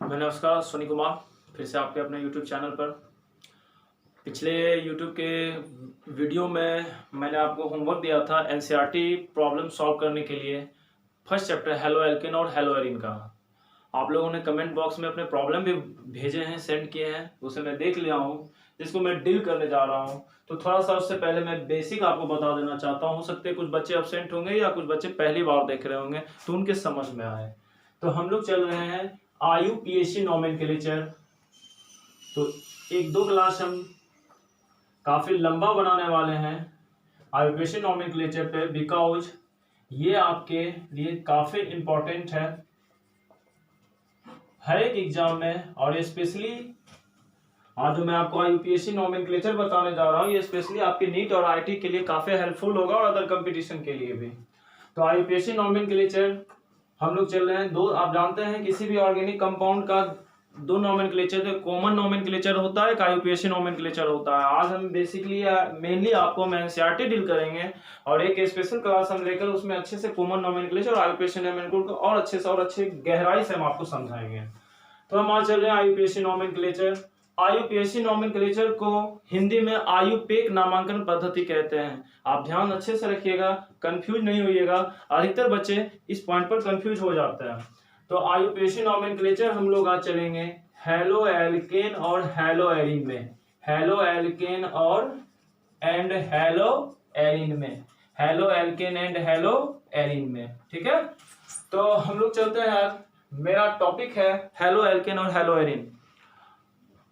नमस्कार, सोनी कुमार फिर से आपके अपने YouTube चैनल पर। पिछले YouTube के वीडियो में मैंने आपको होमवर्क दिया था एनसीईआरटी प्रॉब्लम सॉल्व करने के लिए फर्स्ट चैप्टर हेलो एल्केन और हेलो एरिन का। आप लोगों ने कमेंट बॉक्स में अपने प्रॉब्लम भी भेजे हैं, सेंड किए हैं, उसे मैं देख लिया हूँ, जिसको मैं डील करने जा रहा हूँ। तो थोड़ा सा उससे पहले मैं बेसिक आपको बता देना चाहता हूँ। हो सकते हैं कुछ बच्चे अब्सेंट होंगे या कुछ बच्चे पहली बार देख रहे होंगे तो उनके समझ में आए। तो हम लोग चल रहे हैं IUPAC नोमेनक्लेचर। तो एक दो क्लास हम काफी लंबा बनाने वाले हैं IUPAC नोमेनक्लेचर पे, बिकॉज ये आपके लिए काफी इंपॉर्टेंट है हर एक एग्जाम में। और स्पेशली आज जो मैं आपको IUPAC नोमेनक्लेचर बताने जा रहा हूँ, ये स्पेशली आपके नीट और IIT के लिए काफी हेल्पफुल होगा और अदर कंपटीशन के लिए भी। तो IUPAC नोमेनक्लेचर हम लोग चल रहे हैं दो। आप जानते हैं किसी भी ऑर्गेनिक कंपाउंड का दो नोमेनक्लेचर, कॉमन नोमेनक्लेचर होता है, IUPAC नोमेनक्लेचर होता है। आज हम बेसिकली मेनली आपको एनसीईआरटी डील करेंगे और एक स्पेशल क्लास हम लेकर उसमें अच्छे से कॉमन नोमेनक्लेचर और IUPAC नोमेनक्लेचर को और अच्छे गहराई से हम आपको समझाएंगे। तो हम आज चल रहे हैं IUPAC नोमेनक्लेचर। IUPAC नोमेनक्लेचर को हिंदी में आयुपेक नामांकन पद्धति कहते हैं। आप ध्यान अच्छे से रखिएगा, कंफ्यूज नहीं होइएगा। अधिकतर बच्चे इस पॉइंट पर कंफ्यूज हो जाते हैं। तो IUPAC नोमेनक्लेचर हम लोग आज चलेंगे हेलो एल्केन और हेलो एरिन में, हेलो एल्केन और एंड हेलो एरिन में, halo alkane and hello Erin में। ठीक है, तो हम लोग चलते हैं। मेरा टॉपिक है हेलो एल्केन और हेलो एरिन।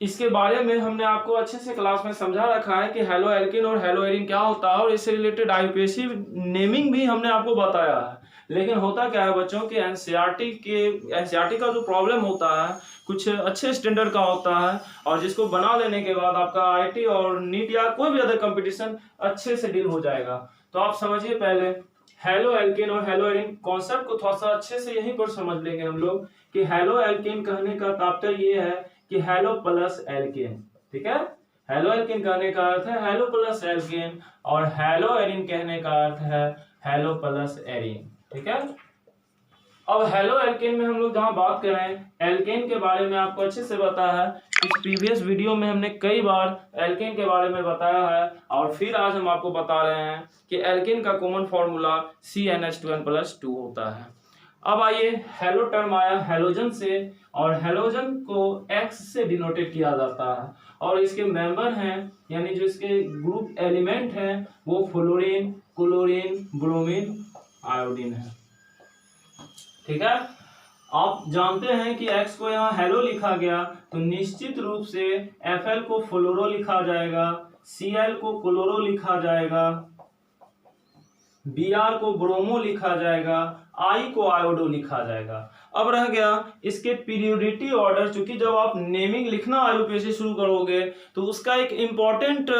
इसके बारे में हमने आपको अच्छे से क्लास में समझा रखा है कि हेलो एल्केन और हेलो एरिन क्या होता है और इससे रिलेटेड IUPAC नेमिंग भी हमने आपको बताया है। लेकिन होता क्या है बच्चों कि एनसीईआरटी का जो प्रॉब्लम होता है कुछ अच्छे स्टैंडर्ड का होता है और जिसको बना लेने के बाद आपका IIT और नीट या कोई भी अदर कंपटीशन अच्छे से डील हो जाएगा। तो आप समझिए पहले हेलो एल्केन और हेलो एरिन कॉन्सेप्ट को थोड़ा सा अच्छे से यहीं पर समझ लेंगे हम लोग कि हेलो एल्केन कहने का तात्पर्य ये है कि हेलो प्लस एल्केन। ठीक है, हेलो एल्केन कहने का अर्थ है हेलो प्लस एल्केन और हेलो एरिन कहने का अर्थ है हेलो प्लस एरिन। ठीक है, अब हेलो एल्केन में हम लोग जहां बात करें एल्केन के बारे में आपको अच्छे से पता है। इस प्रीवियस वीडियो में हमने कई बार एल्केन के बारे में बताया है और फिर आज हम आपको बता रहे हैं कि एल्केन का कॉमन फॉर्मूला CnH2n+2 होता है। अब आइए, हेलो टर्म आया हेलोजन से और हेलोजन को X से डिनोटेड किया जाता है और इसके मेंबर हैं यानी जो इसके ग्रुप एलिमेंट हैं वो फ्लोरीन, क्लोरीन, ब्रोमीन, आयोडीन है। ठीक है, आप जानते हैं कि X को यहाँ हेलो लिखा गया तो निश्चित रूप से Fl को फ्लोरो लिखा जाएगा, Cl को क्लोरो लिखा जाएगा, Br को ब्रोमो लिखा जाएगा, I को आयोडो लिखा जाएगा। अब रह गया इसके पीरियोडिटी ऑर्डर। चूंकि जब आप नेमिंग लिखना IUPAC शुरू करोगे तो उसका एक इंपॉर्टेंट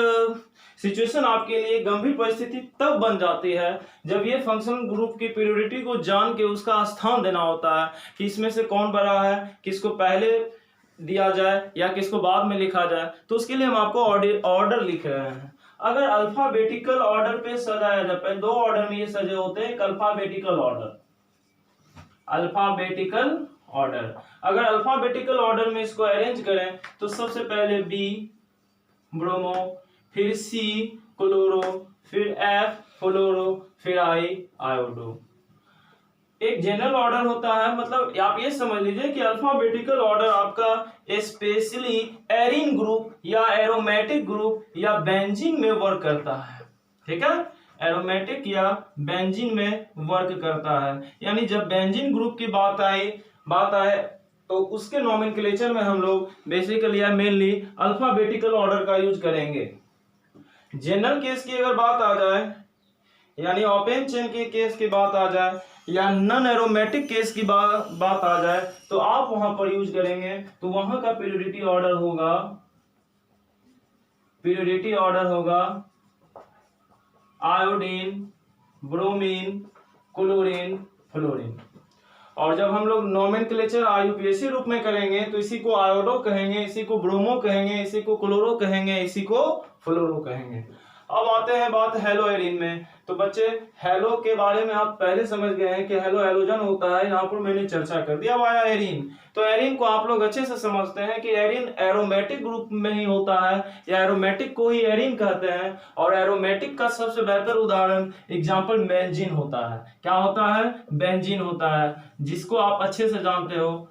सिचुएशन आपके लिए गंभीर परिस्थिति तब बन जाती है जब ये फंक्शनल ग्रुप की पीरियोडिटी को जान के उसका स्थान देना होता है कि इसमें से कौन बड़ा है, किसको पहले दिया जाए या किसको बाद में लिखा जाए। तो उसके लिए हम आपको ऑर्डर लिख रहे हैं। अगर अल्फाबेटिकल ऑर्डर पे सजाया जाए, दो ऑर्डर में ये सजे होते हैं, एक अल्फाबेटिकल ऑर्डर, अल्फाबेटिकल ऑर्डर। अगर अल्फाबेटिकल ऑर्डर में इसको अरेंज करें तो सबसे पहले B ब्रोमो, फिर C क्लोरो, फिर F फ्लोरो, फिर I आयोडो। एक जनरल ऑर्डर होता है, मतलब आप ये समझ लीजिए कि अल्फाबेटिकल ऑर्डर आपका स्पेशली एरिन ग्रुप या एरोमेटिक ग्रुप या बेंजीन में वर्क करता है। ठीक है, एरोमेटिक या बेंजीन में वर्क करता है। यानी जब बेंजीन ग्रुप की बात आए तो उसके नोमेनक्लेचर में हम लोग बेसिकली या मेनली अल्फाबेटिकल ऑर्डर का यूज करेंगे। जनरल केस की अगर बात आ जाए यानी ओपन चेन के केस की बात आ जाए या नॉन एरोमेटिक केस की बात आ जाए तो आप वहां पर यूज करेंगे तो वहां का पीरियोडिटी ऑर्डर होगा आयोडीन, ब्रोमीन, क्लोरीन, फ्लोरीन। और जब हम लोग नोमेनक्लेचर IUPAC रूप में करेंगे तो इसी को आयोडो कहेंगे, इसी को ब्रोमो कहेंगे, इसी को क्लोरो कहेंगे, इसी को फ्लोरो कहेंगे। अब आते हैं बात हेलो एरिन में। तो बच्चे हेलो के बारे में आप पहले समझ गए हैं कि हेलो हेलोजन होता है, यहाँ पर मैंने चर्चा कर दिया। अब आया एरिन। तो एरिन को आप लोग अच्छे से समझते हैं कि एरिन एरोमेटिक ग्रुप में ही होता है, या एरोमेटिक को ही एरिन कहते हैं। और एरोमेटिक का सबसे बेहतर उदाहरण एग्जाम्पल बेंजीन होता है। क्या होता है? बेंजीन होता है, जिसको आप अच्छे से जानते हो।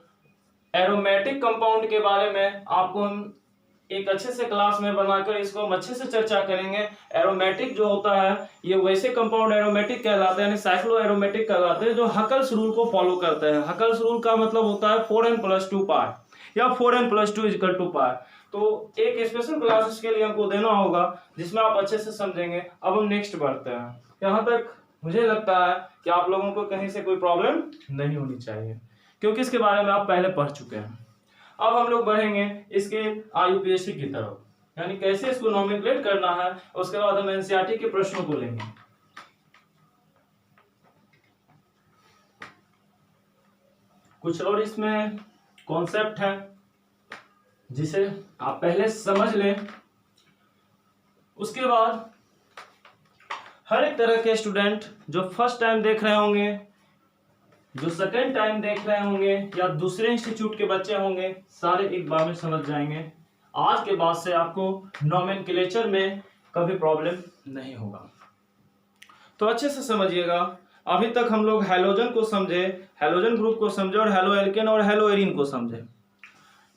एरोमेटिक कंपाउंड के बारे में आपको हम एक अच्छे से क्लास में बनाकर इसको हम अच्छे से चर्चा करेंगे। एरोमेटिक जो होता है ये वैसे कंपाउंड एरोमेटिक कहलाते हैं, साइक्लो एरोमेटिक कहलाते हैं, जो हकल्स रूल को फॉलो करते हैं। हकल्स रूल का मतलब होता है 4n+2 पाई या 4n+2 = पाई। तो एक स्पेशल क्लास इसके लिए हमको देना होगा, जिसमें आप अच्छे से समझेंगे। अब हम नेक्स्ट बढ़ते हैं। यहाँ तक मुझे लगता है कि आप लोगों को कहीं से कोई प्रॉब्लम नहीं होनी चाहिए, क्योंकि इसके बारे में आप पहले पढ़ चुके हैं। अब हम लोग बढ़ेंगे इसके आईयूपीएससी की तरफ, यानी कैसे इसको नॉमेनक्लेट करना है। उसके बाद हम एनसीईआरटी के प्रश्नों को लेंगे। कुछ और इसमें कॉन्सेप्ट है जिसे आप पहले समझ लें। उसके बाद हर एक तरह के स्टूडेंट जो फर्स्ट टाइम देख रहे होंगे, जो सेकेंड टाइम देख रहे होंगे, या दूसरे इंस्टीट्यूट के बच्चे होंगे, सारे एक बार में समझ जाएंगे। आज के बाद से आपको नोमेनक्लेचर में कभी प्रॉब्लम नहीं होगा। तो अच्छे से समझिएगा। अभी तक हम लोग हैलोजन को समझे, हैलोजन ग्रुप को समझे, और हेलो एल्केन और हेलो एरिन को समझे।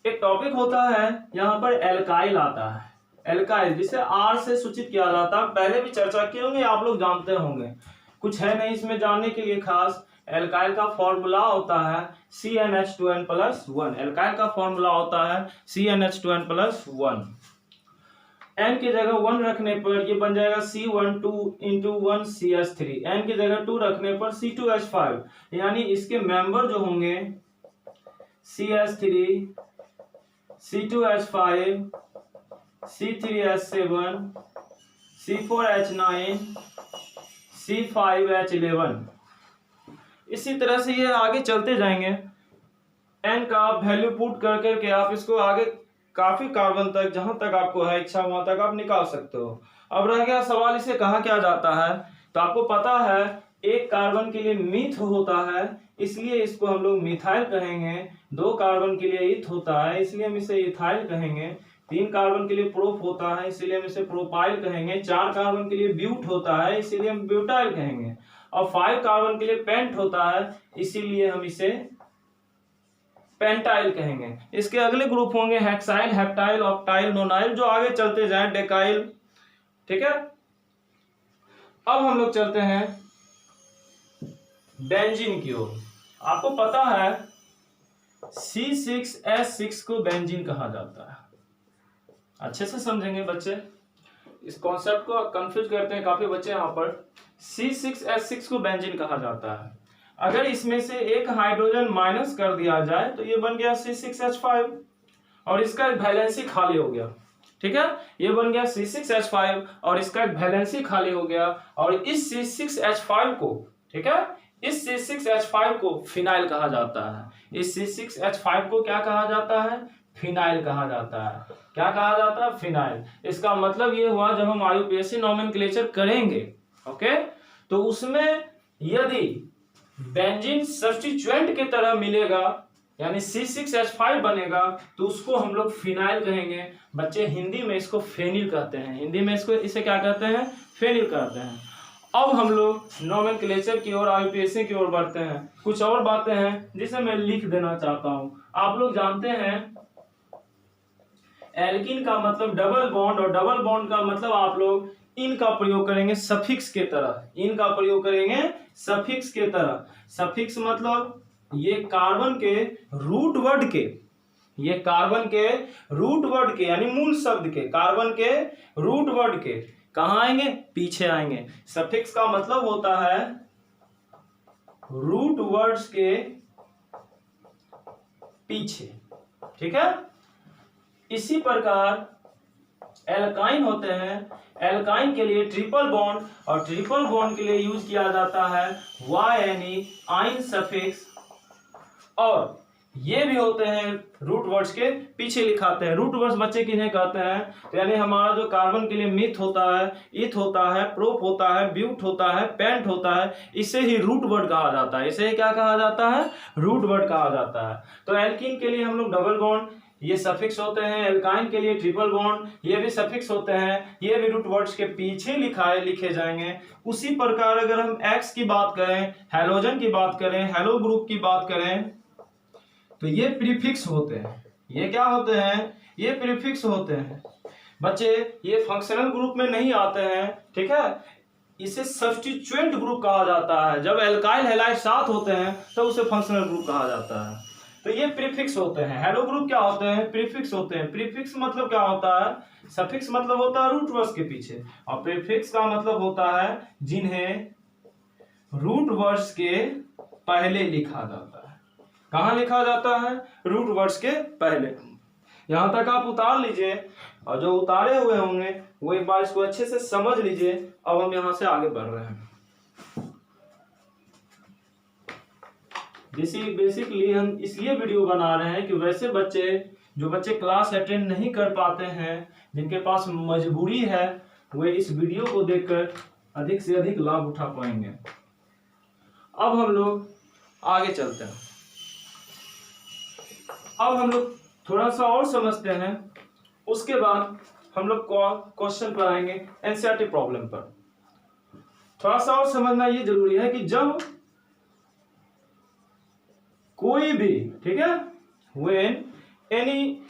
एक टॉपिक होता है यहाँ पर एल्काइल आता है। एल्काइल जिसे आर से सूचित किया जाता है, पहले भी चर्चा किए होंगे, आप लोग जानते होंगे। कुछ है नहीं इसमें जानने के लिए खास। एल्काइल का फॉर्मूला होता है CnH2n+1। एल्काइल का फॉर्मूला होता है CnH2n+1। n की जगह 1 रखने पर ये बन जाएगा C12 × 1 CH3। n की जगह 2 रखने पर C2H5। यानी इसके मेंबर जो होंगे CH3, C2H5, C3H7, C4H9, C5H11। इसी तरह से ये आगे चलते जाएंगे। n का वैल्यू पुट कर करके आप इसको आगे काफी कार्बन तक, जहां तक आपको है इच्छा वहां तक आप निकाल सकते हो। अब रह गया सवाल, इसे कहा क्या जाता है। तो आपको पता है एक कार्बन के लिए मीथ होता है, इसलिए इसको हम लोग मिथाइल कहेंगे। 2 कार्बन के लिए ईथ होता है, इसलिए हम इसे इथाइल कहेंगे। 3 कार्बन के लिए प्रोप होता है, इसीलिए हम इसे प्रोपाइल कहेंगे। 4 कार्बन के लिए ब्यूट होता है, इसीलिए हम ब्यूटाइल कहेंगे। और 5 कार्बन के लिए पेंट होता है, इसीलिए हम इसे पेंटाइल कहेंगे। इसके अगले ग्रुप होंगे हेक्साइल, हेप्टाइल, ऑक्टाइल, नोनाइल, जो आगे चलते जाएं, डेकाइल। ठीक है। अब हम लोग चलते हैं बेंजीन की ओर। आपको पता है C6H6 को बेंजीन कहा जाता है। अच्छे से समझेंगे बच्चे, इस कॉन्सेप्ट को कंफ्यूज करते हैं काफी बच्चे यहाँ पर। C6H6 को बेंजीन कहा जाता है। अगर इसमें से एक हाइड्रोजन माइनस कर दिया जाए तो ये बन गया C6H5, और इसका एक वैलेंसी खाली हो गया। ठीक है, ये बन गया C6H5 और इसका एक वैलेंसी खाली हो गया। और इस C6H5 को, ठीक है, इस C6H5 को फिनाइल कहा जाता है। इस C6H5 को क्या कहा जाता है? फिनाइल कहा जाता है। क्या कहा जाता है? फिनाइल। इसका मतलब ये हुआ, जब हम आईयूपीएससी नोमेनक्लेचर करेंगे, ओके, तो उसमें यदि बेंजीन सब्स्टिट्यूएंट की तरह मिलेगा, यानी C6H5 बनेगा, तो उसको हम लोग फिनाइल कहेंगे। बच्चे हिंदी में इसको फेनिल कहते हैं। हिंदी में इसको, इसे क्या कहते हैं? फेनिल कहते हैं। अब हम लोग नोमेनक्लेचर की ओर, आईयूपीएससी की ओर बढ़ते हैं। कुछ और बातें हैं जिसे मैं लिख देना चाहता हूं। आप लोग जानते हैं एल्किन का मतलब डबल बॉन्ड, और डबल बॉन्ड का मतलब आप लोग इन का प्रयोग करेंगे सफिक्स के तरह। इन का प्रयोग करेंगे सफिक्स के तरह। सफिक्स मतलब ये कार्बन के रूट वर्ड के, ये कार्बन के रूट वर्ड के, यानी मूल शब्द के, कार्बन के रूट वर्ड के कहां आएंगे? पीछे आएंगे। सफिक्स का मतलब होता है रूट वर्ड्स के पीछे। ठीक है। इसी प्रकार एल्काइन होते हैं। एल्काइन के लिए ट्रिपल बॉन्ड, और ट्रिपल बॉन्ड के लिए यूज किया जाता है YNE, आइन सफिक्स। और ये भी होते हैं रूट वर्ड्स के पीछे लिखाते हैं। रूट वर्ड्स बच्चे किन्हें कहते हैं, तो यानी हमारा जो कार्बन के लिए मिथ होता है, इथ होता है, प्रोप होता है, ब्यूट होता है, पेंट होता है, इसे ही रूट वर्ड कहा जाता है। इसे क्या कहा जाता है, रूट वर्ड कहा जाता है। तो एल्कीन के लिए हम लोग डबल बॉन्ड, ये सफिक्स होते हैं। एल्काइन के लिए ट्रिपल बॉन्ड, ये भी सफिक्स होते हैं। ये भी रूट वर्ड्स के पीछे लिखे जाएंगे। उसी प्रकार अगर हम एक्स की बात करें, हैलोजन की बात करें, हैलो ग्रुप की बात करें, तो ये प्रीफिक्स होते हैं। ये क्या होते हैं, ये प्रीफिक्स होते हैं बच्चे। ये फंक्शनल ग्रुप में नहीं आते हैं, ठीक है। इसे सब्स्टिट्यूएंट ग्रुप कहा जाता है। जब एल्काइल हैलाइड साथ होते हैं तो उसे फंक्शनल ग्रुप कहा जाता है। तो ये प्रीफिक्स होते हैं। हेलो ग्रुप क्या होते हैं, प्रीफिक्स होते हैं। प्रीफिक्स मतलब क्या होता है, सफिक्स मतलब होता है रूट वर्ड्स के पीछे, और प्रीफिक्स का मतलब होता है जिन्हें रूट वर्ड्स के पहले लिखा जाता है। कहाँ लिखा जाता है, रूट वर्ड्स के पहले। यहां तक आप उतार लीजिए, और जो उतारे हुए होंगे वो एक बार इसको अच्छे से समझ लीजिए। अब हम यहां से आगे बढ़ रहे हैं। बेसिकली हम इसलिए वीडियो बना रहे हैं कि वैसे बच्चे जो बच्चे क्लास अटेंड नहीं कर पाते हैं, जिनके पास मजबूरी है, वे इस वीडियो को देखकर अधिक से अधिक लाभ उठा पाएंगे। अब हम लोग आगे चलते हैं। अब हम लोग थोड़ा सा और समझते हैं, उसके बाद हम लोग क्वेश्चन पर आएंगे एनसीईआरटी प्रॉब्लम पर। थोड़ा सा और समझना ये जरूरी है कि जब कोई भी, ठीक है, व्हेन एनी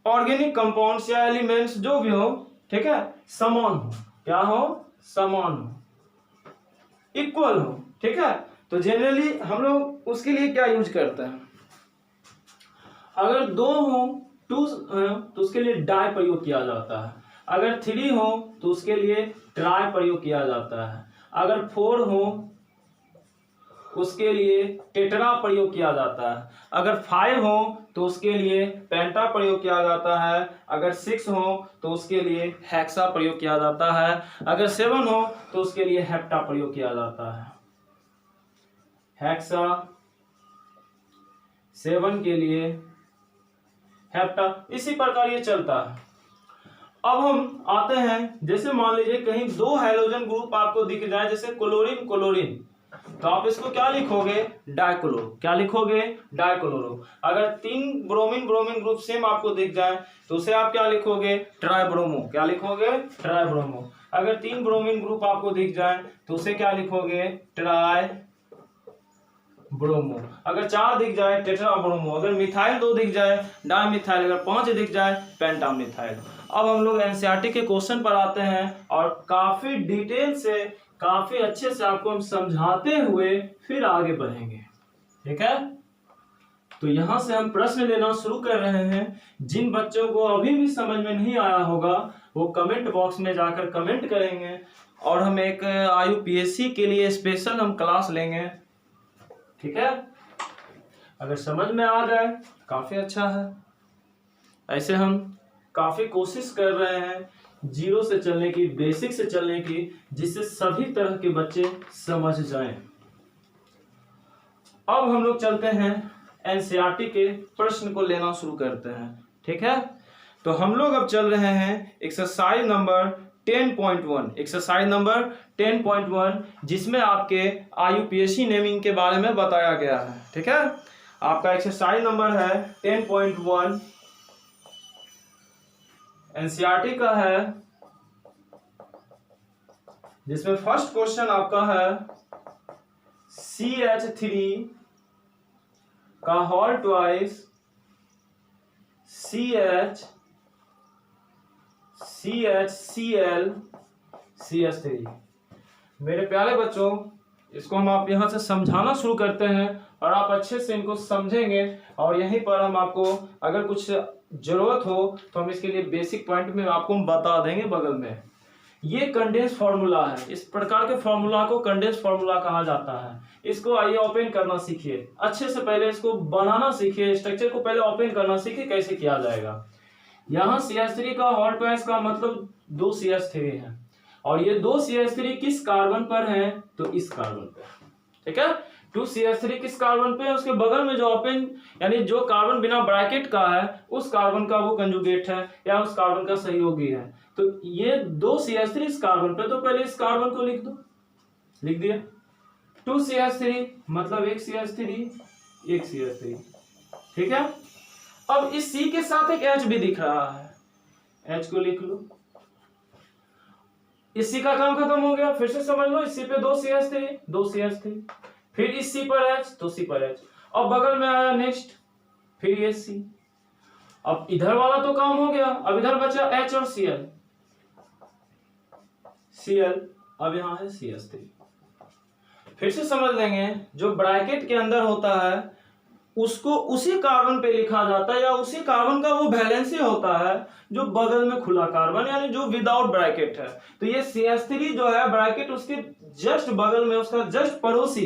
ऑर्गेनिक कंपाउंड्स या एलिमेंट्स जो भी हो, ठीक है, समान हो, क्या हो, समान हो, इक्वल हो, ठीक है, तो जनरली हम लोग उसके लिए क्या यूज करते हैं, अगर 2 हो, 2 तो उसके लिए डाई प्रयोग किया जाता है। अगर 3 हो तो उसके लिए ट्राई प्रयोग किया जाता है। अगर 4 हो उसके लिए टेट्रा प्रयोग किया जाता है। अगर 5 हो तो उसके लिए पेंटा प्रयोग किया जाता है। अगर 6 हो तो उसके लिए हेक्सा प्रयोग किया जाता है। अगर 7 हो तो उसके लिए हेप्टा प्रयोग किया जाता है। हेक्सा, 7 के लिए हेप्टा, इसी प्रकार ये चलता है। अब हम आते हैं, जैसे मान लीजिए कहीं 2 हाइड्रोजन ग्रुप आपको दिख जाए, जैसे क्लोरीन क्लोरीन, तो आप इसको क्या लिखोगे, डाइक्लोरो। क्या लिखोगे, डाइक्लोरो। अगर 3 ब्रोमीन ब्रोमीन ग्रुप सेम आपको दिख जाए तो उसे आप क्या लिखोगे, ट्राइब्रोमो। क्या लिखोगे, ट्राइब्रोमो। अगर 3 ब्रोमीन ग्रुप आपको दिख जाए तो उसे क्या लिखोगे, ट्राई ब्रोमो। अगर 4 दिख जाए, टेट्रा ब्रोमो। अगर मिथाइल 2 दिख जाए, डाई मिथाइल। अगर 5 दिख जाए, पेंटा मिथाइल। अब हम लोग एनसीईआरटी के क्वेश्चन पर आते हैं, और काफी डिटेल से, काफी अच्छे से आपको हम समझाते हुए फिर आगे बढ़ेंगे, ठीक है। तो यहां से हम प्रश्न लेना शुरू कर रहे हैं। जिन बच्चों को अभी भी समझ में नहीं आया होगा वो कमेंट बॉक्स में जाकर कमेंट करेंगे, और हम एक आईयूपीएससी के लिए स्पेशल हम क्लास लेंगे, ठीक है। अगर समझ में आ जाए काफी अच्छा है। ऐसे हम काफी कोशिश कर रहे हैं जीरो से चलने की, बेसिक से चलने की, जिससे सभी तरह के बच्चे समझ जाएं। अब हम लोग चलते हैं एनसीईआरटी के प्रश्न को लेना शुरू करते हैं, ठीक है। तो हम लोग अब चल रहे हैं एक्सरसाइज नंबर 10.1, एक्सरसाइज नंबर 10.1, जिसमें आपके आईयूपीएससी नेमिंग के बारे में बताया गया है, ठीक है। आपका एक्सरसाइज नंबर है 10.1, एनसीईआरटी का है, जिसमें फर्स्ट क्वेश्चन आपका है CH3 का होल ट्वाइस CH CH3। मेरे प्यारे बच्चों, इसको हम आप यहां से समझाना शुरू करते हैं, और आप अच्छे से इनको समझेंगे, और यहीं पर हम आपको अगर कुछ जरूरत हो तो हम इसके लिए बेसिक पॉइंट में आपको बता देंगे बगल में। ये कंडेंस फार्मूला है। इस प्रकार के फार्मूला को कंडेंस फार्मूला कहा जाता है। इसको आइए ओपन करना सीखिए अच्छे से, पहले इसको बनाना सीखिए, स्ट्रक्चर को पहले ओपन करना सीखिए कैसे किया जाएगा। यहाँ CH3 का होल ट्वाइस का मतलब 2 CH3 है, और ये 2 CH3 किस कार्बन पर है, तो इस कार्बन पर, ठीक है। 2CH3 किस कार्बन पे है, उसके बगल में जो ओपन यानी जो कार्बन बिना ब्रैकेट का है उस कार्बन का वो कंजुगेट है या उस कार्बन का सहयोगी है। तो ये 2CH3 इस कार्बन पे, तो पहले इस कार्बन को लिख दो, लिख दिया 2CH3 मतलब एक CH3, ठीक है। अब इस C के साथ एक H भी दिख रहा है, H को लिख लो, इस C का काम खत्म हो गया। फिर से समझ लो, इस C पे 2CH3, फिर इस C पर H, तो C पर H, अब बगल में आया नेक्स्ट, फिर ये C। अब इधर वाला तो काम हो गया, अब इधर बचा H और Cl, अब यहां है CH3। फिर से समझ लेंगे, जो ब्रैकेट के अंदर होता है उसको उसी कार्बन पे लिखा जाता है या उसी कार्बन का वो वैलेंसी होता है जो बगल में खुला कार्बन यानी जो विदाउट ब्रैकेट है। तो ये CH3 जो है ब्रैकेट उसके जस्ट बगल में, उसका जस्ट पड़ोसी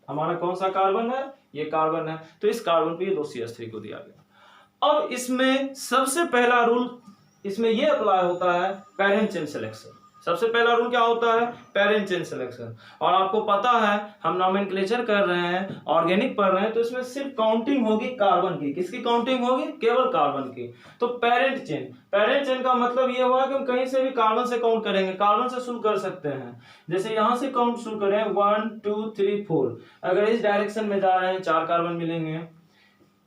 हमारा कौन सा कार्बन है, ये कार्बन है। तो इस कार्बन पे ये 2CH3 को दिया गया। अब इसमें सबसे पहला रूल इसमें ये अप्लाई होता है, पेरेंट चेन सिलेक्शन। सबसे पहला रूल क्या होता है, पेरेंट चेन सिलेक्शन। और आपको पता है हम नोमेनक्लेचर कर रहे हैं, ऑर्गेनिक पढ़ रहे हैं, तो इसमें सिर्फ काउंटिंग होगी कार्बन की। किसकी काउंटिंग होगी, केवल कार्बन की। तो पेरेंट चेन का मतलब ये हुआ कि हम कहीं से भी कार्बन से काउंट करेंगे, कार्बन से शुरू कर सकते हैं। जैसे यहां से काउंट शुरू करें 1 2 3 4, अगर इस डायरेक्शन में जा रहे हैं 4 कार्बन मिलेंगे।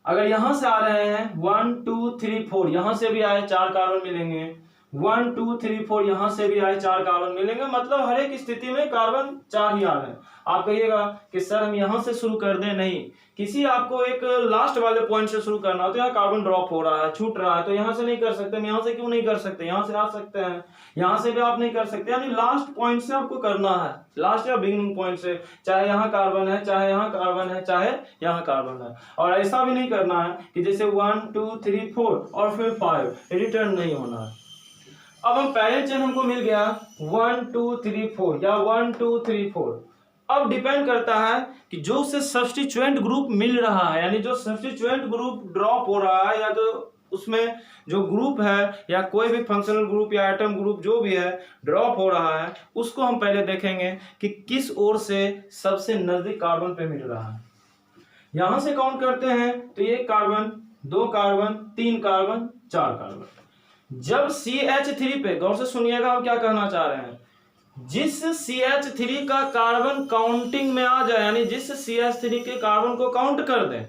अगर यहां से आ रहे हैं 1 2 3 4, यहां से भी आए 4 कार्बन मिलेंगे। 1 2 3 4 यहां से भी आए 4 कार्बन मिलेंगे। मतलब हर एक स्थिति में कार्बन 4 ही आ रहे हैं। आप कहिएगा कि सर हम यहां से शुरू कर दें, नहीं, किसी आपको एक लास्ट वाले पॉइंट से शुरू करना हो तो यहाँ कार्बन ड्रॉप हो रहा है, छूट रहा है, तो यहां से नहीं कर सकते। हम यहां से क्यों नहीं कर सकते, यहां से आ सकते हैं, यहां से भी आप नहीं कर सकते। यानी लास्ट पॉइंट से आपको करना है, लास्ट या बिगिनिंग पॉइंट से, चाहे यहाँ कार्बन है, चाहे यहाँ कार्बन है, चाहे यहाँ कार्बन है। और ऐसा भी नहीं करना है कि जैसे 1 2 3 4 और फिर 5 रिटर्न नहीं होना है। अब हम पेरेंट चेन हमको मिल गया 1 2 3 4 या 1 2 3 4। अब डिपेंड करता है कि जो उसे सब्स्टिट्यूएंट ग्रुप मिल रहा है, यानी जो सब्स्टिट्यूएंट ग्रुप ड्रॉप हो रहा है या तो उसमें जो ग्रुप है या कोई भी फंक्शनल ग्रुप या एटम ग्रुप जो भी है ड्रॉप हो रहा है, उसको हम पहले देखेंगे कि किस ओर से सबसे नजदीक कार्बन पे मिल रहा है। यहां से काउंट करते हैं तो 1 कार्बन 2 कार्बन 3 कार्बन 4 कार्बन। जब CH3 पे, गौर से सुनिएगा हम क्या कहना चाह रहे हैं, जिस CH3 का कार्बन काउंटिंग में आ जाए, यानी जिस CH3 के कार्बन को काउंट कर दें,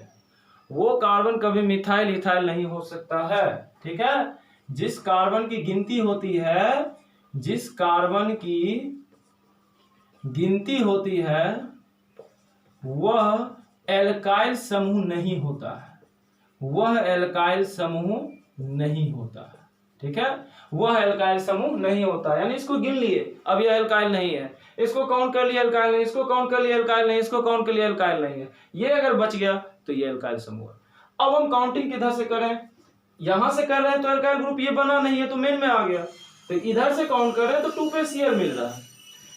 वो कार्बन कभी मिथाइल इथाइल नहीं हो सकता है। ठीक है, जिस कार्बन की गिनती होती है, जिस कार्बन की गिनती होती है वह एल्काइल समूह नहीं होता है, वह एल्काइल समूह नहीं होता है। ठीक है, वह एल्काइल समूह नहीं होता, यानी इसको गिन लिए, अब यह एल्काइल नहीं है, इसको काउंट कर लिया एल्काइल नहीं, इसको काउंट कर लिया एल्काइल नहीं, इसको काउंट कर लिया एल्काइल नहीं है, ये अगर बच गया तो ये एल्काइल समूह है। अब हम काउंटिंग किधर से करें, यहां से कर रहे हैं तो एल्काइल ग्रुप ये बना नहीं है तो मेन में आ गया, तो इधर से काउंट कर रहे हैं तो 2 पे Cl मिल रहा है,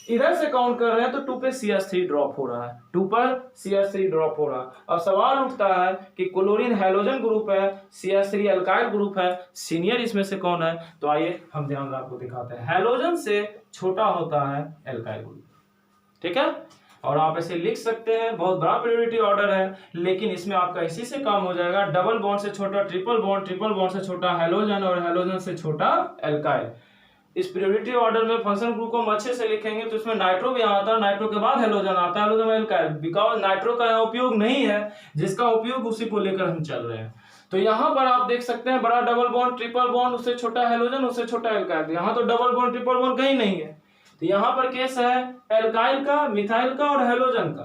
इधर से काउंट कर रहे हैं तो 2 पे CH3 ड्रॉप हो रहा है, 2 पर CH3 ड्रॉप हो रहा है। अब सवाल उठता है कि क्लोरीन हैलोजन ग्रुप है, CH3 एल्काइल ग्रुप है, सीनियर इसमें से कौन है, तो आइए हम ध्यान से आपको दिखाते हैं। हैलोजन से छोटा होता है एल्काइल ग्रुप। ठीक है, और आप ऐसे लिख सकते हैं, बहुत बड़ा प्रायोरिटी ऑर्डर है, लेकिन इसमें आपका इसी से काम हो जाएगा। डबल बॉन्ड से छोटा ट्रिपल बॉन्ड से छोटा हैलोजन और हैलोजन से छोटा एल्काइल। इस प्रायोरिटी ऑर्डर में फंक्शनल ग्रुप को हम अच्छे से लिखेंगे तो इसमें नाइट्रो भी आता है, नाइट्रो के बाद हैलोजन आता है, हैलोजन एल्काइल, बिकॉज नाइट्रो का यहाँ उपयोग नहीं है, जिसका उपयोग उसी को लेकर हम चल रहे हैं। तो यहाँ पर आप देख सकते हैं बड़ा डबल बॉन्ड ट्रिपल बॉन्ड, उससे छोटा हैलोजन, उससे छोटा एल्काइल। यहाँ तो डबल बॉन्ड ट्रिपल बॉन्ड कहीं नहीं है, तो यहाँ पर केस है एल्काइल का, मिथाइल का और हैलोजन का।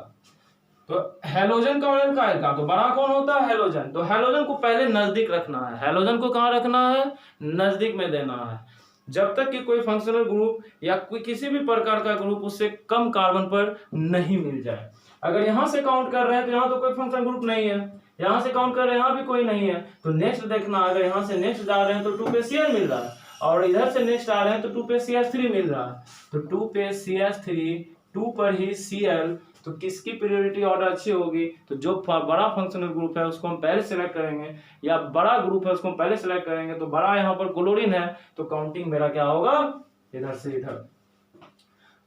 तो हैलोजन का और एल्काइल का, तो बड़ा कौन होता है, हैलोजन। तो हैलोजन को पहले नजदीक रखना है, हैलोजन को कहाँ रखना है, नजदीक में देना है, जब तक कि कोई फंक्शनल ग्रुप या कोई किसी भी प्रकार का ग्रुप उससे कम कार्बन पर नहीं मिल जाए। अगर यहां से काउंट कर रहे हैं तो यहाँ तो कोई फंक्शनल ग्रुप नहीं है, यहां से काउंट कर रहे हैं यहाँ भी कोई नहीं है, तो नेक्स्ट देखना, अगर यहाँ से नेक्स्ट जा रहे हैं तो 2 पे Cl मिल रहा है, और इधर से नेक्स्ट आ रहे हैं तो 2 पे CH3 मिल रहा है, तो 2 पे CH3, 2 पर ही Cl, तो किसकी प्रायोरिटी ऑर्डर अच्छी होगी, तो जो बड़ा फंक्शनल ग्रुप है उसको हम पहले सेलेक्ट करेंगे, या बड़ा ग्रुप है उसको हम पहले सेलेक्ट करेंगे। तो बड़ा यहाँ पर क्लोरीन है, तो काउंटिंग मेरा क्या होगा, इधर से इधर,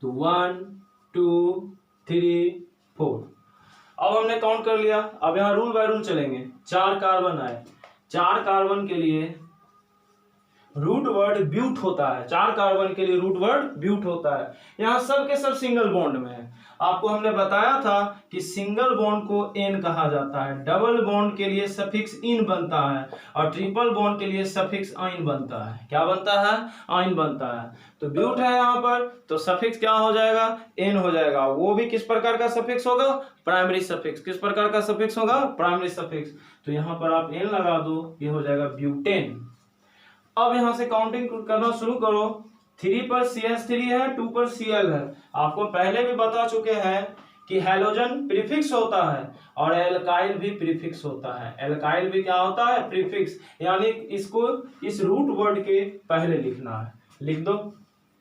तो 1 2 3 4। अब हमने काउंट कर लिया, अब यहाँ रूल बाय रूल चलेंगे। 4 कार्बन आए, 4 कार्बन के लिए रूट वर्ड ब्यूट होता है, 4 कार्बन के लिए रूट वर्ड ब्यूट होता है। यहाँ सब के सब सिंगल बॉन्ड में है। आपको हमने बताया था कि सिंगल बॉन्ड को एन कहा जाता है, डबल बॉन्ड के लिए सफिक्स इन बनता है, और ट्रिपल बॉन्ड के लिए सफिक्स आइन बनता है। क्या बनता है? आइन बनता है। तो ब्यूट है यहाँ पर, तो सफिक्स क्या हो जाएगा? एन हो जाएगा। वो भी किस प्रकार का सफिक्स होगा? Primary suffix. किस प्रकार का सफिक्स होगा? Primary suffix. तो यहाँ पर आप एन लगा दो, ये हो जाएगा ब्यूटेन। अब यहां से काउंटिंग करना शुरू करो। 3 पर CH3 है, 2 पर Cl है। आपको पहले भी बता चुके हैं कि हैलोजन प्रीफिक्स होता है और एल्काइल भी प्रीफिक्स होता है। एल्काइल भी क्या होता है? प्रीफिक्स। यानी इसको इस रूट वर्ड के पहले लिखना है। लिख दो।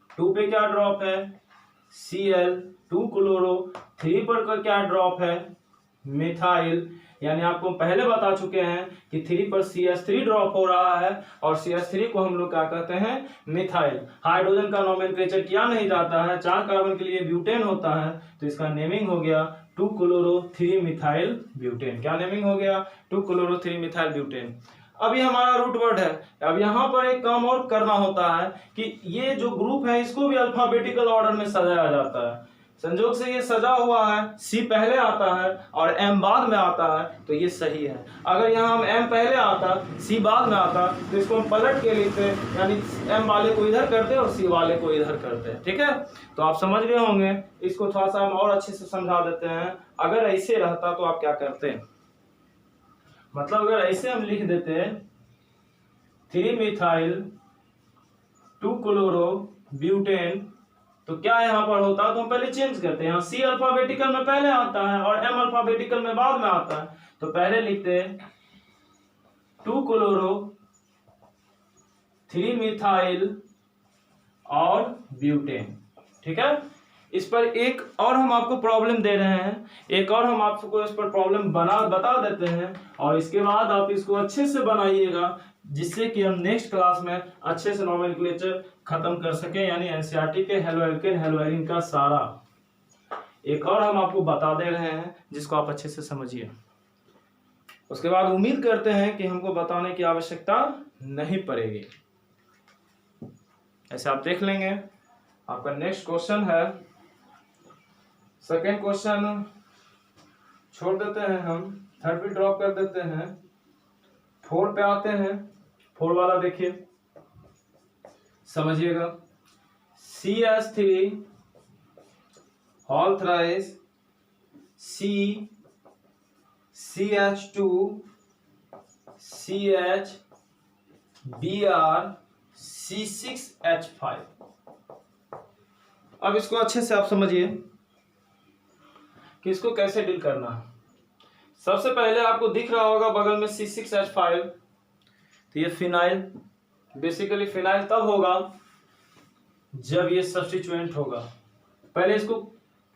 2 पे क्या ड्रॉप है? Cl, 2 chloro. 3 पर क्या ड्रॉप है? मिथाइल। यानी आपको पहले बता चुके हैं कि 3 पर CH3 ड्रॉप हो रहा है और CH3 को हम लोग क्या कहते हैं? मिथाइल। हाइड्रोजन का नोमेनक्लेचर किया नहीं जाता है, 4 कार्बन के लिए ब्यूटेन होता है, तो इसका नेमिंग हो गया 2 क्लोरो 3 मिथाइल ब्यूटेन। क्या नेमिंग हो गया? 2 क्लोरो 3 मिथाइल ब्यूटेन। अभी हमारा रूट वर्ड है। अब यहाँ पर एक काम और करना होता है कि ये जो ग्रुप है इसको भी अल्फाबेटिकल ऑर्डर में सजाया जाता है। संजोग से ये सजा हुआ है, C पहले आता है और M बाद में आता है, तो ये सही है। अगर यहाँ हम M पहले आता, C बाद में आता, तो इसको हम पलट के लिखते, यानी M वाले को इधर करते और C वाले को इधर करते। ठीक है, तो आप समझ गए होंगे। इसको थोड़ा सा हम और अच्छे से समझा देते हैं। अगर ऐसे रहता तो आप क्या करते? मतलब अगर ऐसे हम लिख देते 3 मिथाइल 2 क्लोरो ब्यूटेन, तो क्या यहाँ पर होता है? तो हम पहले चेंज करते हैं। यहाँ C अल्फाबेटिकल में पहले आता है और M अल्फाबेटिकल में बाद में आता है, तो पहले लिखते हैं 2 क्लोरो 3 मिथाइल और ब्यूटेन। ठीक है, इस पर एक और हम आपको प्रॉब्लम दे रहे हैं, एक और हम आपको इस पर प्रॉब्लम बता देते हैं, और इसके बाद आप इसको अच्छे से बनाइएगा, जिससे कि हम नेक्स्ट क्लास में अच्छे से नोमेनक्लेचर खत्म कर सके, यानी एनसीईआरटी के हेलोएल्केन हेलोएरिन का सारा एक और हम आपको बता दे रहे हैं, जिसको आप अच्छे से समझिए। उसके बाद उम्मीद करते हैं कि हमको बताने की आवश्यकता नहीं पड़ेगी। ऐसे आप देख लेंगे। आपका नेक्स्ट क्वेश्चन है, सेकेंड क्वेश्चन छोड़ देते हैं हम, थर्ड पे ड्रॉप कर देते हैं, 4 पे आते हैं। 4 वाला देखिए, समझिएगा। CH3 whole thrice C CH2 CH Br C6H5। अब इसको अच्छे से आप समझिए कि इसको कैसे डील करना है। सबसे पहले आपको दिख रहा होगा बगल में C6H5, तो ये फिनाइल, बेसिकली फिनाइल तब होगा जब ये सब्स्टिट्यूएंट होगा। पहले इसको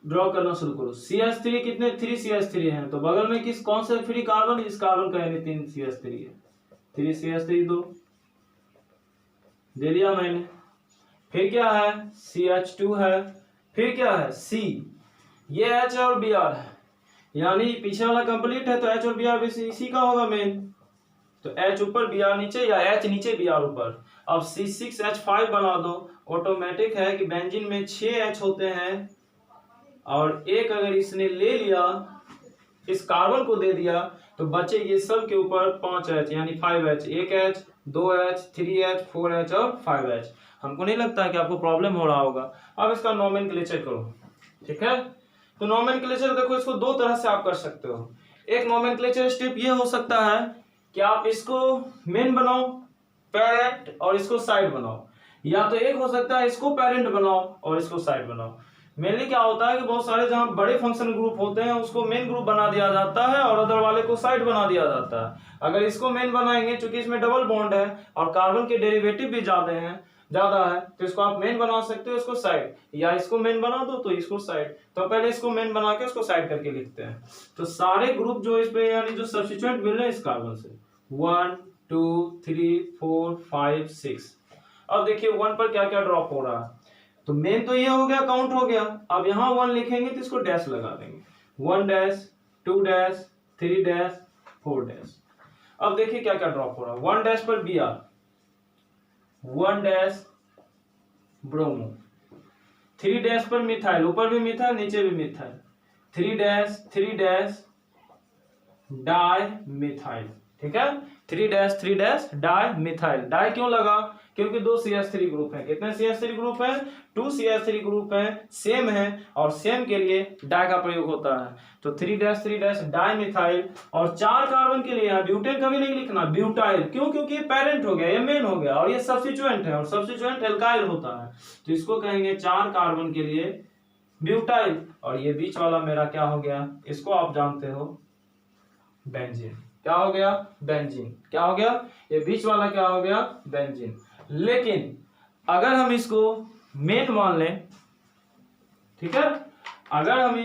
ड्रॉ करना शुरू करो। CH3 कितने? 3 CH3 हैं, तो बगल में कौन सा फ्री कार्बन? इस कार्बन का, यानी 3 CH3 है। 3 CH3 दो दे दिया मैंने। फिर क्या है? CH2 है। फिर क्या है? C। ये H और Br है, यानी पीछे वाला कंप्लीट है, तो H और Br भी इसी का होगा मेन। तो H ऊपर Br नीचे, या H नीचे Br ऊपर। अब C6H5 बना दो। ऑटोमेटिक है कि बेंजीन में 6 H होते हैं, और एक अगर इसने ले लिया, इस कार्बन को दे दिया, तो बचे ये सब के ऊपर 5 H, यानी 5 H। 1 H, 2 H, 3 H, 4 H और 5 H। हमको नहीं लगता कि आपको प्रॉब्लम हो रहा होगा। अब इसका नोमेनक्लेचर करो। ठीक है, तो नोमेनक्लेचर देखो, इसको 2 तरह से आप कर सकते हो। एक नोमेनक्लेचर स्टेप ये हो सकता है कि आप इसको मेन बनाओ पेरेंट और इसको साइड बनाओ, या तो एक हो सकता है इसको पेरेंट बनाओ और इसको साइड बनाओ। मेनली क्या होता है कि बहुत सारे जहां बड़े फंक्शन ग्रुप होते हैं उसको मेन ग्रुप बना दिया जाता है और अदर वाले को साइड बना दिया जाता है। अगर इसको मेन बनाएंगे, चूंकि इसमें डबल बॉन्ड है और कार्बन के डेरिवेटिव भी ज्यादा है, तो इसको आप मेन बना सकते हो, इसको साइड, या इसको मेन बना दो तो इसको साइड। तो पहले इसको मेन बना के उसको साइड करके लिखते हैं। तो सारे ग्रुप जो इस पे, यानी जो सब्स्टिट्यूएंट मिल रहे हैं इस कार्बन से, 1 2 3 4 5 6। अब देखिए 1 पर क्या क्या ड्रॉप हो रहा है। तो मेन तो ये हो गया, काउंट हो गया। अब यहाँ 1 लिखेंगे तो इसको डैश लगा देंगे, 1 डैश 2 डैश 3 डैश 4 डैश। अब देखिए क्या क्या ड्रॉप हो रहा है। 1 डैश पर Br, 1 डैश ब्रोमो, 3 डैश पर मिथाइल, ऊपर भी मिथाइल नीचे भी मिथाइल, 3 डैश डाई मिथाइल। ठीक है, 3 डैश डाई मिथाइल। डाई क्यों लगा? क्योंकि 2 CH3 ग्रुप है। कितने CH3 ग्रुप है? 2 CH3 ग्रुप है, सेम है, और सेम के लिए डाई का प्रयोग होता है। तो 3 डैश डाई मिथाइल। और 4 कार्बन के लिए ब्यूटेन कभी नहीं लिखना, ब्यूटाइल। क्यों? क्योंकि ये पेरेंट हो गया, ये मेन हो गया, और ये सब्स्टिट्यूएंट है, और सब्स्टिट्यूएंट एल्काइल होता है, तो इसको कहेंगे 4 कार्बन के लिए ब्यूटाइल। और ये बीच वाला मेरा क्या हो गया? इसको आप जानते हो बेंजीन। क्या हो गया? बेंजीन। क्या हो गया? ये बीच वाला क्या हो गया? बेंजीन। लेकिन अगर हम इसको मेन मान लें, ठीक है, अगर हम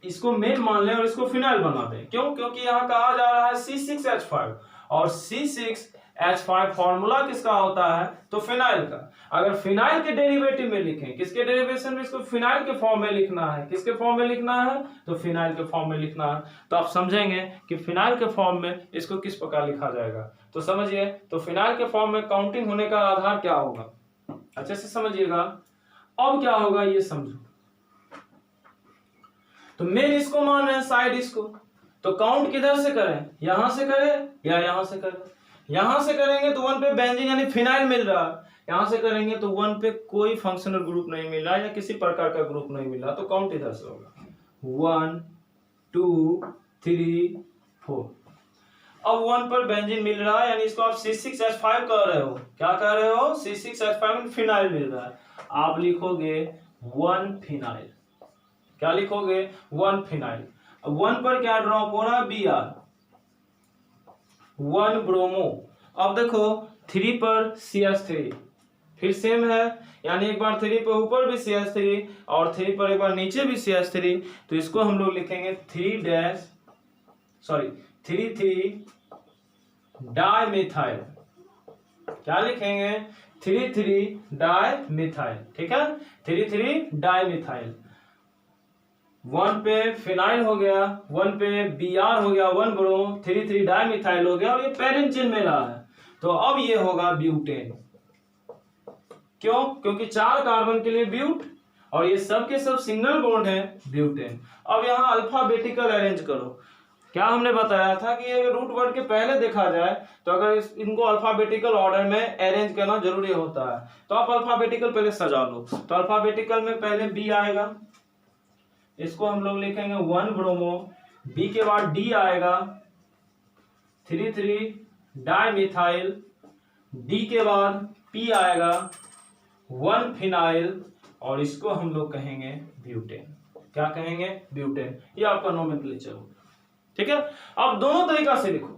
इसको मेन मान लें और इसको फिनाइल बना दें, क्यों? क्योंकि यहां कहा जा रहा है C6H5, और C6H5 फॉर्मूला किसका होता है? तो फिनाइल का। अगर फिनाइल के डेरिवेटिव में लिखें, किसके डेरिवेशन में? इसको फिनाइल के फॉर्म में लिखना है। किसके फॉर्म में लिखना है? तो फिनाइल के फॉर्म में लिखना है। तो आप समझेंगे कि फिनाइल के फॉर्म में इसको किस प्रकार लिखा जाएगा। तो समझिए, तो फिनाइल के फॉर्म में काउंटिंग होने का आधार क्या होगा, अच्छे से समझिएगा। अब क्या होगा ये समझो। तो मेन इसको मान है, साइड इसको, तो काउंट किधर से करें? यहां से करें या यहां से करें? यहां से करेंगे तो 1 पे बेंजीन यानी फिनाइल मिल रहा है, यहां से करेंगे तो 1 पे कोई फंक्शनल ग्रुप नहीं मिल रहा या किसी प्रकार का ग्रुप नहीं मिल रहा, तो काउंट इधर से होगा 1 2 3 4। अब 1 पर बेंजीन मिल रहा है, यानी इसको आप C6H5 कह रहे हो। क्या कह रहे हो? C6H5 फिनाइल मिल रहा है। आप लिखोगे 1 फिनाइल। क्या लिखोगे? 1 फिनाइल। अब 1 पर क्या ड्रॉप हो रहा है? Br, 1 bromo. अब देखो 3 पर CH3 फिर सेम है, यानी एक बार 3 पर ऊपर भी CH3 और 3 पर एक बार नीचे भी CH3, तो इसको हम लोग लिखेंगे 3 डाई मिथाइल। क्या लिखेंगे? 3 डाई मिथाइल। ठीक है, 3 डाई मिथाइल। 1 पे फिनाइल हो गया, 1 पे Br हो गया, 1 ब्रोमो, 3 डाई मिथाइल हो गया, और ये पेरेंट चेन में रहा है, तो अब ये होगा ब्यूटेन। क्यों? क्योंकि 4 कार्बन के लिए ब्यूट, और ये सब के सब सिंगल बॉन्ड है, ब्यूटेन। अब यहाँ अल्फाबेटिकल अरेंज करो। क्या हमने बताया था कि ये रूट वर्ड के पहले देखा जाए तो अगर इनको अल्फाबेटिकल ऑर्डर में अरेंज करना जरूरी होता है, तो आप अल्फाबेटिकल पहले सजा लो। तो अल्फाबेटिकल में पहले B आएगा, इसको हम लोग लिखेंगे 1 ब्रोमो, B के बाद D आएगा, 3 डाई मिथाइल, D के बाद P आएगा, 1 फिनाइल, और इसको हम लोग कहेंगे ब्यूटेन। क्या कहेंगे? ब्यूटेन। ये आपका नोमेनक्लेचर होगा। ठीक है, आप दोनों तरीका से लिखो।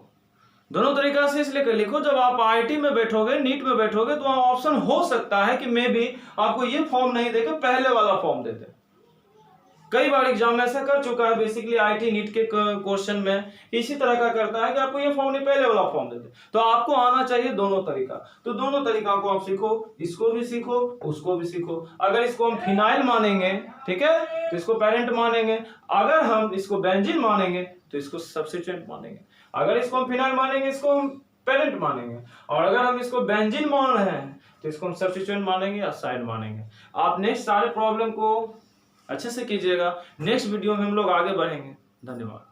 दोनों तरीका से इसलिए लिखो, जब आप IIT में बैठोगे, नीट में बैठोगे, तो ऑप्शन हो सकता है कि मे भी आपको ये फॉर्म नहीं देकर पहले वाला फॉर्म देते। कई बार एग्जाम ऐसा कर चुका है, बेसिकली IIT नीट के क्वेश्चन में इसी तरह का करता है कि आपको ये फॉर्म नहीं, पहले वाला फॉर्म देते। तो आपको आना चाहिए दोनों तरीका। तो दोनों तरीका को आप सीखो, इसको भी सीखो, उसको भी सीखो। अगर इसको हम फिनाइल मानेंगे, ठीक है, तो इसको पेरेंट मानेंगे। अगर हम इसको बेंजीन मानेंगे तो इसको सब्स्टिट्यूएंट मानेंगे। अगर इसको हम फिनाइल मानेंगे, इसको हम पेरेंट मानेंगे। और अगर हम इसको बेंजीन मान रहे हैं तो इसको हम सब्स्टिट्यूएंट मानेंगे या साइड मानेंगे। आप नेक्स्ट सारे प्रॉब्लम को अच्छे से कीजिएगा। नेक्स्ट वीडियो में हम लोग आगे बढ़ेंगे। धन्यवाद।